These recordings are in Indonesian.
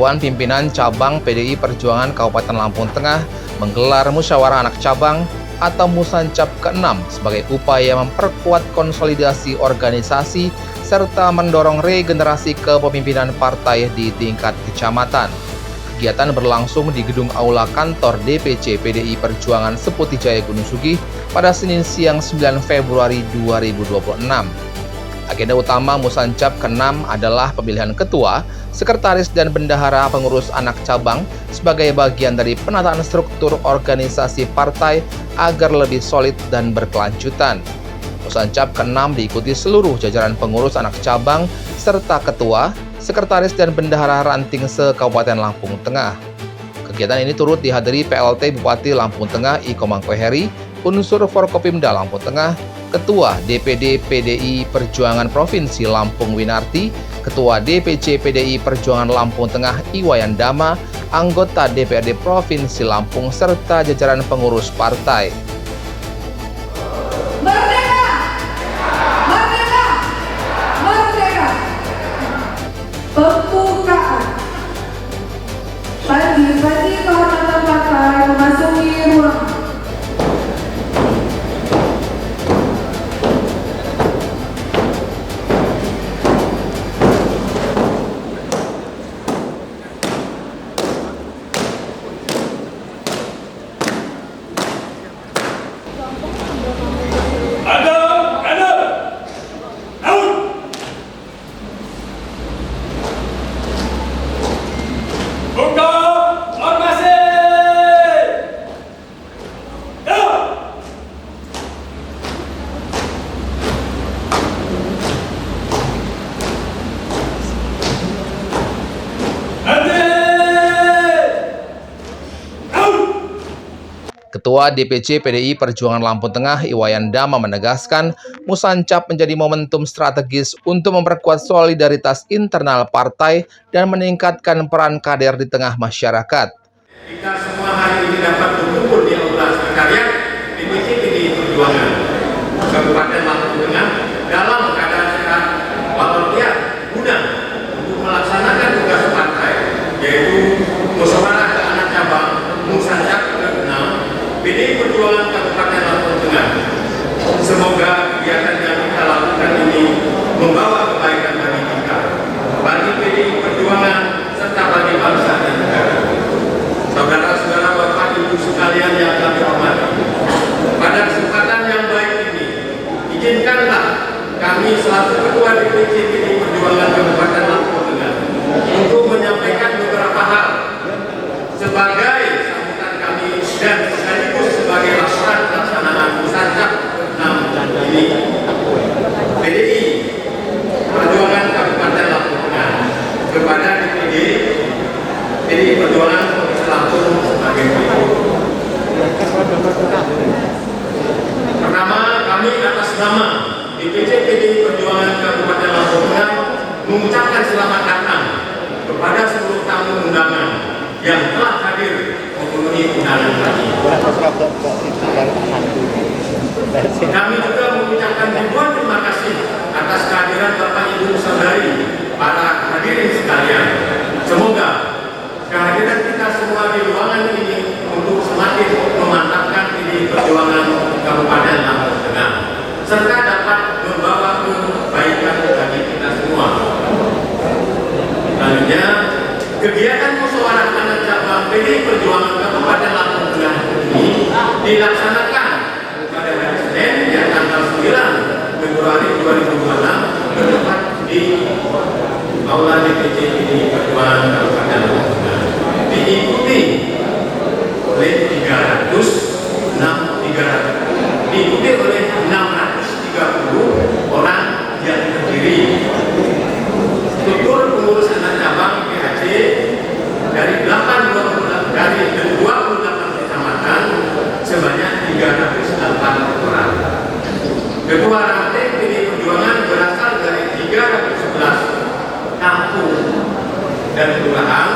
Dewan Pimpinan Cabang PDI Perjuangan Kabupaten Lampung Tengah menggelar musyawarah anak cabang atau Musancap ke-6 sebagai upaya memperkuat konsolidasi organisasi serta mendorong regenerasi kepemimpinan partai di tingkat kecamatan. Kegiatan berlangsung di gedung aula kantor DPC PDI Perjuangan Seputi Jaya Gunung Sugih pada Senin siang 9 Februari 2026. Agenda utama Musancap ke-6 adalah pemilihan ketua, sekretaris dan bendahara pengurus anak cabang sebagai bagian dari penataan struktur organisasi partai agar lebih solid dan berkelanjutan. Musancap ke-6 diikuti seluruh jajaran pengurus anak cabang serta ketua, sekretaris dan bendahara ranting se-Kabupaten Lampung Tengah. Kegiatan ini turut dihadiri PLT Bupati Lampung Tengah I Komangko Heri, unsur Forkopimda Lampung Tengah, Ketua DPD PDI Perjuangan Provinsi Lampung Winarti, Ketua DPC PDI Perjuangan Lampung Tengah Iwayan Dama, anggota DPRD Provinsi Lampung, serta jajaran pengurus partai. Merdeka! Merdeka! Merdeka! Pembukaan. Bagi kehormatan partai memasuki ruangan. Ketua DPC PDI Perjuangan Lampung Tengah Iwayan Dama menegaskan Musancap menjadi momentum strategis untuk memperkuat solidaritas internal partai dan meningkatkan peran kader di tengah masyarakat. Kita semua hari ini dapat berkumpul di aula sekretariat DPC PDI Perjuangan Kabupaten Lampung Tengah dalam keadaan sehat walafiat guna untuk melaksanakan tugas partai, yaitu musyawarah anak cabang Musancap ke-6 PDI Perjuangan Kabupaten Lampung Tengah. Semoga kegiatan yang kita lakukan ini membawa kebaikan bagi kita, bagi PDI Perjuangan serta bagi bangsa dan negara. Saudara-saudara, Bapak Ibu sekalian yang kami hormati, pada kesempatan yang baik ini, izinkanlah kami selaku Ketua DPC PDI Perjuangan Kabupaten Lampung Tengah untuk menyampaikan beberapa hal sebagai sambutan kami dan sekaligus sebagai laporan pelaksanaan Musancap ke-6 ini PDI Perjuangan Kabupaten Lampung Tengah kepada DPD PDI Perjuangan Provinsi Lampung sebagai berikut. Pertama, kami atas nama DPC PDI Perjuangan Kabupaten Lampung Tengah mengucapkan selamat datang kepada seluruh tamu undangan yang telah hadir memenuhi undangan kami. Kami juga mengucapkan ribuan terima kasih atas kehadiran Bapak Ibu Saudari, para hadirin sekalian. Semoga kehadiran kita semua di ruangan ini untuk semakin memantapkan PDI Perjuangan Kabupaten Lampung Tengah serta dapat membawa kebaikan bagi kita semua. Selanjutnya, kegiatan musyawarah anak cabang PDI Perjuangan Kabupaten Lampung Tengah ini dilaksanakan pada hari Senin yang tanggal 9 Februari 2026 bertempat di aula DPC PDI Perjuangan Kabupaten Lampung Tengah, diikuti oleh 630 orang yang terdiri struktur pengurus anak cabang PHC dari 28 kecamatan sebanyak 308 orang. Ketua ranting PDI Perjuangan berasal dari 311 kampung dan kelurahan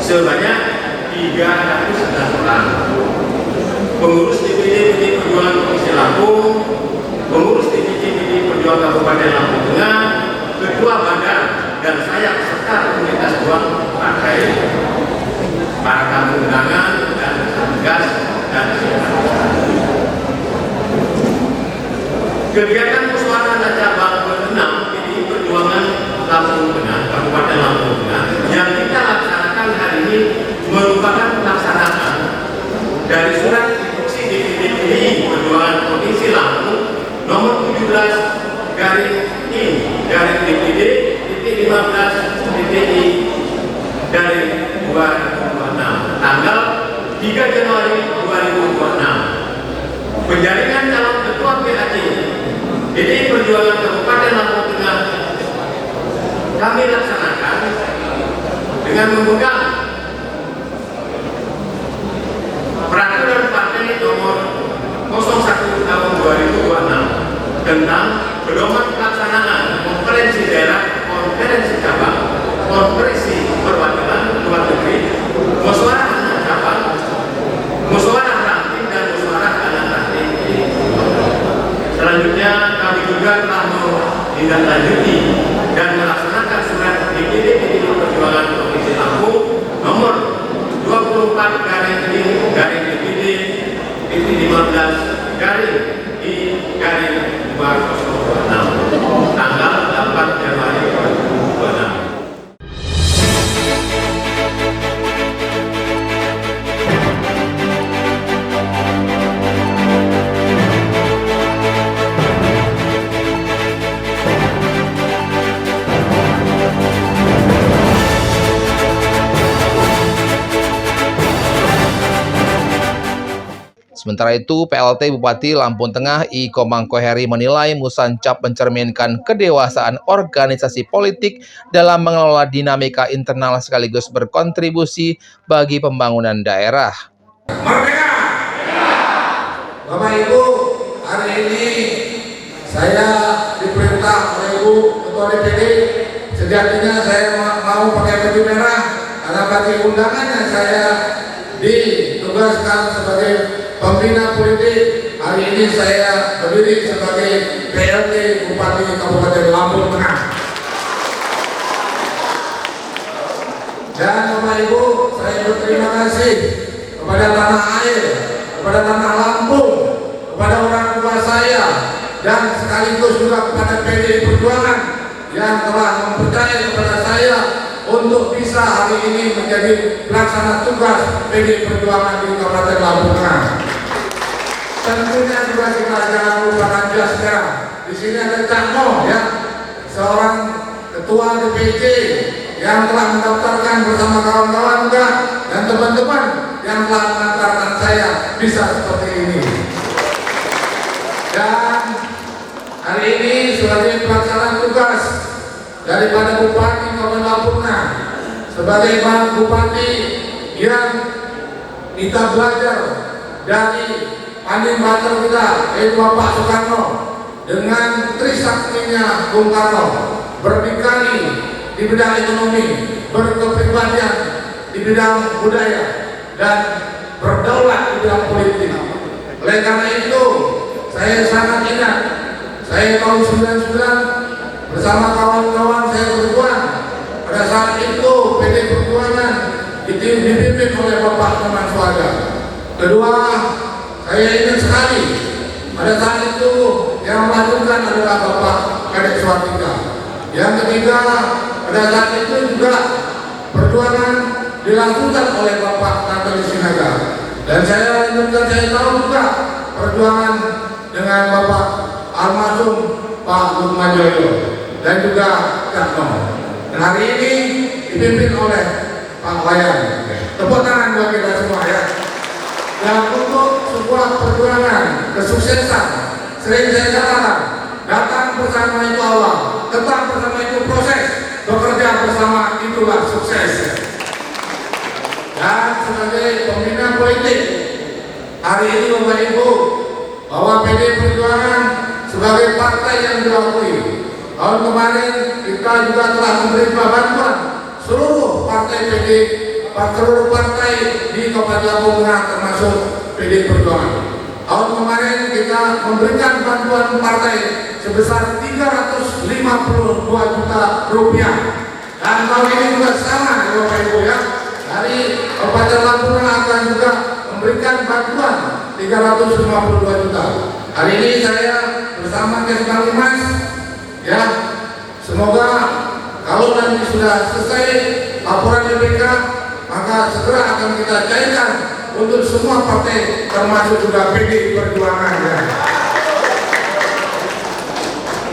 sebanyak 311 orang. Pengurus DPD PDI Perjuangan Provinsi Lampung, pengurus DPD PDI Perjuangan Kabupaten Lampung Tengah, ketua badan dan saya serta Kegiatan musyawarah anak cabang ke-6 PDI Perjuangan Lampung Tengah, Kabupaten Lampung Tengah, yang kita laksanakan hari ini merupakan pelaksanaan dari surat instruksi DPD PDI Perjuangan Provinsi Lampung nomor 17 garing DPD titik 15 PDI garing 2026 tanggal 3 Januari 2026. Penjaringan calon ketua PAC PDI Perjuangan Kabupaten Lampung Tengah kami laksanakan dengan memegang Peraturan Partai nomor 01 tahun 2026 tentang pedoman pelaksanaan konferensi daerah, konferensi cabang, konferensi perwakilan luar negeri, musyawarah anak cabang, musyawarah ranting dan musyawarah anak ranting. Selanjutnya kami juga telah menindaklanjuti dan melaksanakan surat DPD PDI Perjuangan Provinsi Lampung nomor 24 garing DPD titik 15 garing I garing 2026 tanggal 8 Januari 2026. Sementara itu, PLT Bupati Lampung Tengah I. Komangko Heri menilai Musancap mencerminkan kedewasaan organisasi politik dalam mengelola dinamika internal sekaligus berkontribusi bagi pembangunan daerah. Merdeka! Bapak Ibu, hari ini saya diperintah oleh Ibu Ketua DPD. Sejatinya saya mau pakai baju merah karena bagi undangannya saya ditugaskan sebagai pembina politik. Hari ini saya berdiri sebagai PLT Bupati Kabupaten Lampung Tengah. Dan Bapak Ibu, saya berterima kasih kepada tanah air, kepada tanah Lampung, kepada orang tua saya, dan sekaligus juga kepada PDI Perjuangan yang telah mempercayai kepada saya untuk bisa hari ini menjadi pelaksana tugas PDI Perjuangan di Kabupaten Lampung Tengah. Tentunya juga kita jangan lupakan jasnya. Di sini ada Cak Mo, ya, seorang ketua DPC yang telah mendaftarkan bersama kawan-kawan juga dan teman-teman yang telah mengantarkan saya bisa seperti ini. Dan hari ini sebagai pelaksana tugas daripada Bupati Kabupaten Lampung Tengah, sebagai Bupati yang kita belajar dari Panin Bater kita, yaitu Bapak Soekarno, dengan trisaktinya Bung Karno, berdikari di bidang ekonomi, berkepribadian di bidang budaya, dan berdaulat di bidang politik. Oleh karena itu, saya sangat ingat, saya tahun 99 bersama kawan-kawan saya berjuang. Pada saat itu PDI Perjuangan dipimpin oleh Bapak Teman Suada. Kedua, saya ingat sekali pada saat itu yang melakukan adalah Bapak Kadek Suartika. Yang ketiga, pada saat itu juga perjuangan dilakukan oleh Bapak Natali Sinaga. Dan saya lanjutkan, saya tahu juga perjuangan dengan Bapak almarhum Pak Lukman Joyo dan juga Cak Mo. Dan hari ini dipimpin oleh Pak Wayan. Tepuk tangan buat kita semua, ya. Dan untuk sebuah perjuangan kesuksesan, sering saya katakan, datang bersama itu awal, tetap bersama itu proses, bekerja bersama itulah sukses. Dan sebagai pembina politik, hari ini Bapak Ibu, bahwa PDI Perjuangan sebagai partai yang diakui. Tahun kemarin kita juga telah memberi bantuan seluruh partai PDI, seluruh partai di Kabupaten Lampung Tengah termasuk PDI Perjuangan. Tahun kemarin kita memberikan bantuan partai sebesar 352 juta rupiah. Dan tahun ini juga sama, Bapak Ibu, ya. Dari Kabupaten Lampung Tengah akan juga memberikan bantuan 352 juta. Hari ini saya bersama podcast Bang Imas, ya semoga kalau nanti sudah selesai laporan BPK, maka segera akan kita cairkan untuk semua partai termasuk juga PDI Perjuangan ya.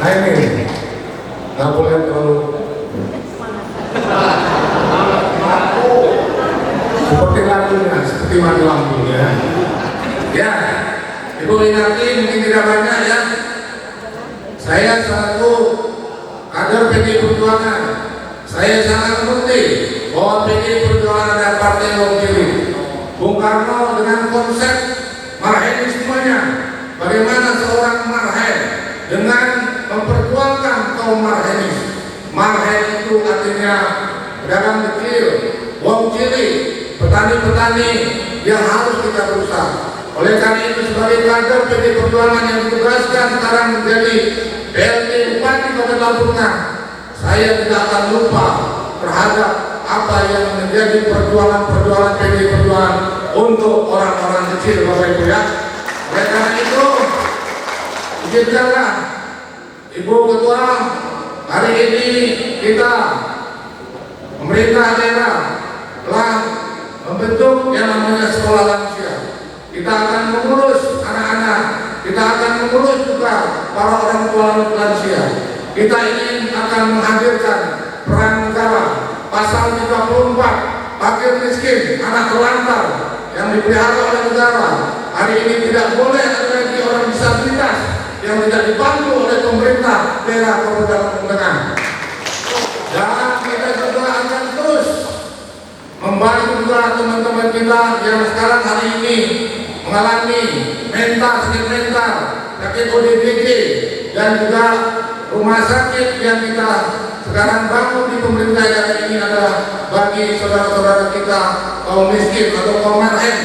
Nah ini nggak boleh terlalu seperti lagunya, seperti mati lampu ya. Ya, Ibu Winarti mungkin tidak banyak ya. Saya selaku kader PDI Perjuangan, saya sangat mengerti bahwa PDI Perjuangan ada partai wakili. Bung Karno dengan konsep marhenismenya, bagaimana seorang marhen dengan memperjuangkan kaum marhenis. Marhen itu artinya pedagang kecil, wong cilik, petani-petani yang harus kita berusaha. Oleh karena itu sebagai kader PDI Perjuangan yang ditugaskan sekarang menjadi PLT Bupati Kota Lampung Tengah, saya tidak akan lupa terhadap apa yang menjadi perjuangan PDI Perjuangan untuk orang-orang kecil, Bapak Ibu ya. Oleh karena itu, izinkanlah Ibu Ketua, hari ini kita pemerintah daerah telah membentuk yang namanya sekolah lansia. Kita akan mengurus anak-anak, kita akan mengurus juga para orang tua lansia. Kita ingin akan menghadirkan peran negara pasal 34, fakir miskin, anak terlantar yang dipelihara oleh negara. Hari ini tidak boleh ada lagi orang disabilitas yang tidak dibantu oleh pemerintah daerah Kabupaten Lampung Tengah. Dan kita juga akan terus membantu juga teman-teman kita yang sekarang hari ini mengalami sakit mental, sakit ODGJ, dan juga rumah sakit yang kita sekarang bangun di pemerintah daerah ini adalah bagi saudara-saudara kita kaum miskin atau kaum marhen,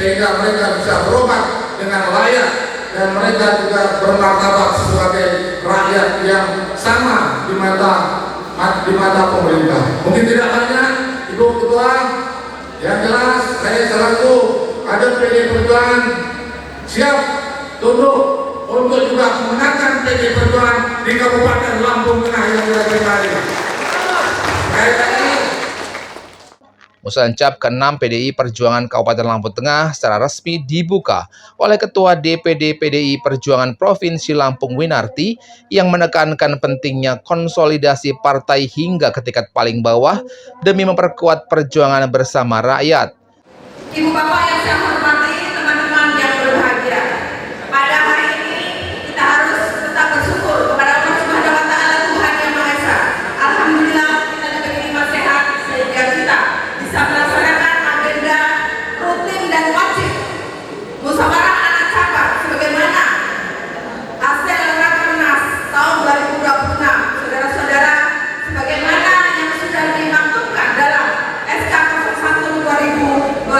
sehingga mereka bisa berobat dengan layak dan mereka juga bermartabat sebagai rakyat yang sama di mata pemerintah. Mungkin tidak banyak, Ibu Ketua, yang jelas saya selaku kader PDI Perjuangan siap tunduk untuk juga memenangkan PDI Perjuangan di Kabupaten Lampung Tengah yang kita terima. Sekali lagi, Musancap ke-6 PDI Perjuangan Kabupaten Lampung Tengah secara resmi dibuka oleh Ketua DPD PDI Perjuangan Provinsi Lampung Winarti yang menekankan pentingnya konsolidasi partai hingga ke tingkat paling bawah demi memperkuat perjuangan bersama rakyat. Ibu bapak yang saya hormati, teman-teman yang berbahagia. Pada hari ini kita harus tetap bersyukur kepada Allah Subhanahu wa Ta'ala, Tuhan Yang Maha Esa. Alhamdulillah kita diberi nikmat sehat sehingga kita bisa melaksanakan agenda rutin dan wajib musyawarah anak cabang sebagaimana hasil Rakernas tahun 2026. Saudara-saudara, sebagaimana yang sudah dimaktubkan dalam SK 01/2025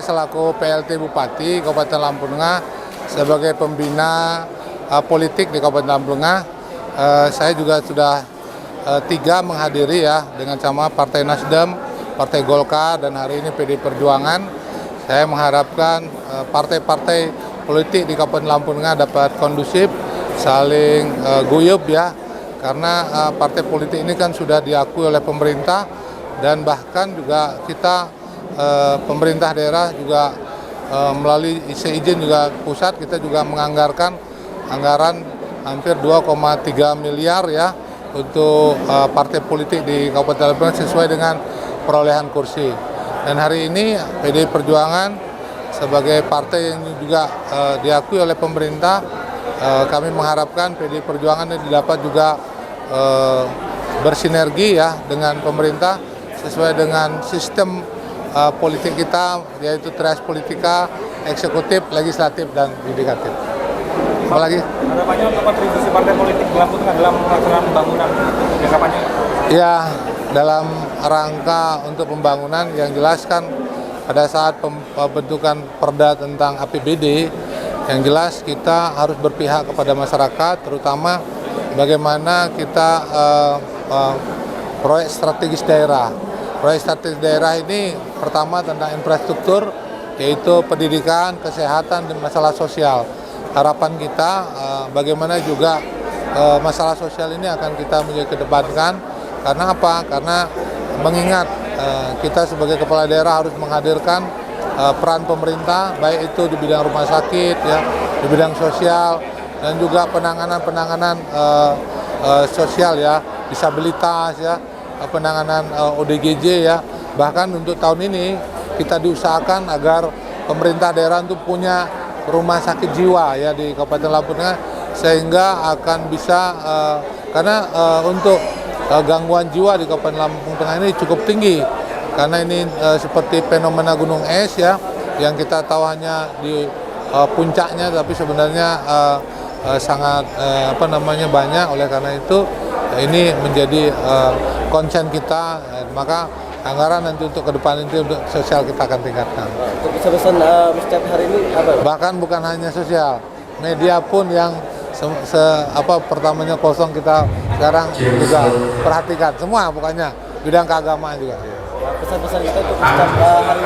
selaku PLT Bupati Kabupaten Lampung Tengah sebagai pembina politik di Kabupaten Lampung Tengah, saya juga sudah 3 menghadiri ya dengan sama Partai Nasdem, Partai Golkar, dan hari ini PD Perjuangan. Saya mengharapkan partai-partai politik di Kabupaten Lampung Tengah dapat kondusif, saling guyup ya, karena partai politik ini kan sudah diakui oleh pemerintah, dan bahkan juga kita pemerintah daerah juga melalui izin juga pusat, kita juga menganggarkan anggaran hampir 2,3 miliar ya untuk partai politik di Kabupaten Lampung sesuai dengan perolehan kursi. Dan hari ini PDI Perjuangan sebagai partai yang juga diakui oleh pemerintah, kami mengharapkan PDI Perjuangan ini dapat juga bersinergi ya dengan pemerintah sesuai dengan sistem politik kita, yaitu trias politika, eksekutif, legislatif, dan yudikatif. Apalagi? Harapannya untuk kontribusi partai politik di Lampung Tengah dalam pelaksanaan pembangunan jangka panjang? Ya, dalam rangka untuk pembangunan yang jelaskan pada saat pembentukan perda tentang APBD, yang jelas kita harus berpihak kepada masyarakat, terutama bagaimana kita proyek strategis daerah. Proyek strategis daerah ini pertama tentang infrastruktur, yaitu pendidikan, kesehatan, dan masalah sosial. Harapan kita bagaimana juga masalah sosial ini akan kita kedepankan. Karena apa? Karena mengingat kita sebagai kepala daerah harus menghadirkan peran pemerintah, baik itu di bidang rumah sakit, ya, di bidang sosial, dan juga penanganan sosial ya, disabilitas ya, penanganan ODGJ ya. Bahkan untuk tahun ini kita diusahakan agar pemerintah daerah untuk punya rumah sakit jiwa ya di Kabupaten Lampung Tengah, sehingga akan bisa karena untuk gangguan jiwa di Kabupaten Lampung Tengah ini cukup tinggi, karena ini seperti fenomena gunung es ya, yang kita tahu hanya di puncaknya, tapi sebenarnya sangat banyak. Oleh karena itu ini menjadi konsen kita, maka anggaran nanti untuk ke depan itu untuk sosial kita akan tingkatkan. Pesan setiap hari ini apa? Bahkan bukan hanya sosial, media pun yang pertamanya kosong kita sekarang juga perhatikan semua, pokoknya bidang keagamaan juga. Pesan-pesan kita untuk setiap hari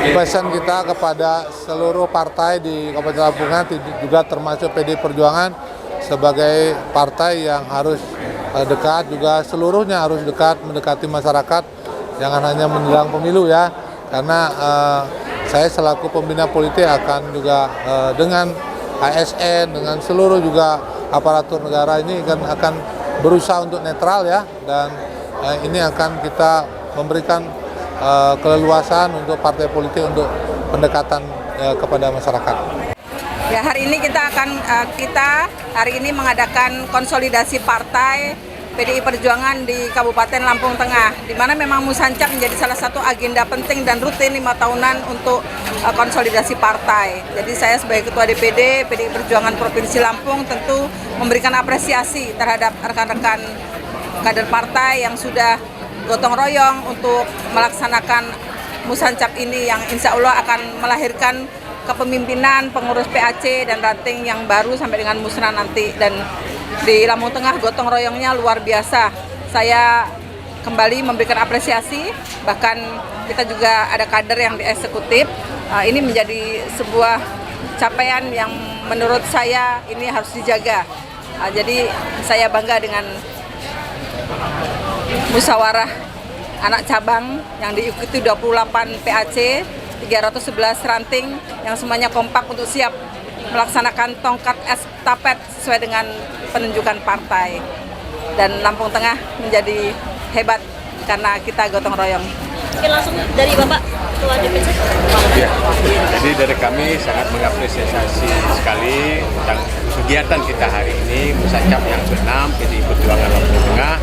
ini? Pesan kita kepada seluruh partai di Kabupaten Lampung Tengah, juga termasuk PDI Perjuangan sebagai partai yang harus dekat, juga seluruhnya harus dekat, mendekati masyarakat, jangan hanya menjelang pemilu ya, karena saya selaku pembina politik akan juga dengan ASN, dengan seluruh juga aparatur negara ini akan berusaha untuk netral ya, dan ini akan kita memberikan keleluasan untuk partai politik untuk pendekatan kepada masyarakat. Ya, hari ini kita hari ini mengadakan konsolidasi partai PDI Perjuangan di Kabupaten Lampung Tengah, di mana memang Musancap menjadi salah satu agenda penting dan rutin 5 tahunan untuk konsolidasi partai. Jadi saya sebagai Ketua DPD PDI Perjuangan Provinsi Lampung tentu memberikan apresiasi terhadap rekan-rekan kader partai yang sudah gotong royong untuk melaksanakan Musancap ini, yang insya Allah akan melahirkan kepemimpinan pengurus PAC dan ranting yang baru sampai dengan musrah nanti. Dan di Lampung Tengah gotong royongnya luar biasa. Saya kembali memberikan apresiasi, bahkan kita juga ada kader yang di eksekutif. Ini menjadi sebuah capaian yang menurut saya ini harus dijaga. Jadi saya bangga dengan musyawarah anak cabang yang diikuti 28 PAC, 311 ranting yang semuanya kompak untuk siap melaksanakan tongkat estafet sesuai dengan penunjukan partai. Dan Lampung Tengah menjadi hebat karena kita gotong royong. Oke, langsung dari Bapak Ketua DPC. Ya, jadi dari kami sangat mengapresiasi sekali tentang kegiatan kita hari ini, Musancap yang ke-6 PDI Perjuangan Lampung Tengah.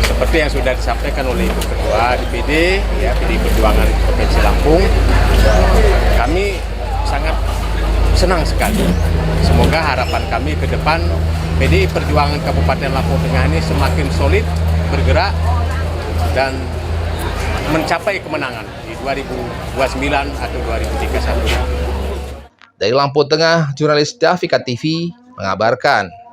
Seperti yang sudah disampaikan oleh Ibu Ketua DPD, ya, PDI Perjuangan Provinsi Lampung, kami sangat senang sekali. Semoga harapan kami ke depan PDI Perjuangan Kabupaten Lampung Tengah ini semakin solid bergerak dan mencapai kemenangan di 2029 atau 2031. Dari Lampung Tengah, jurnalis Davika TV mengabarkan.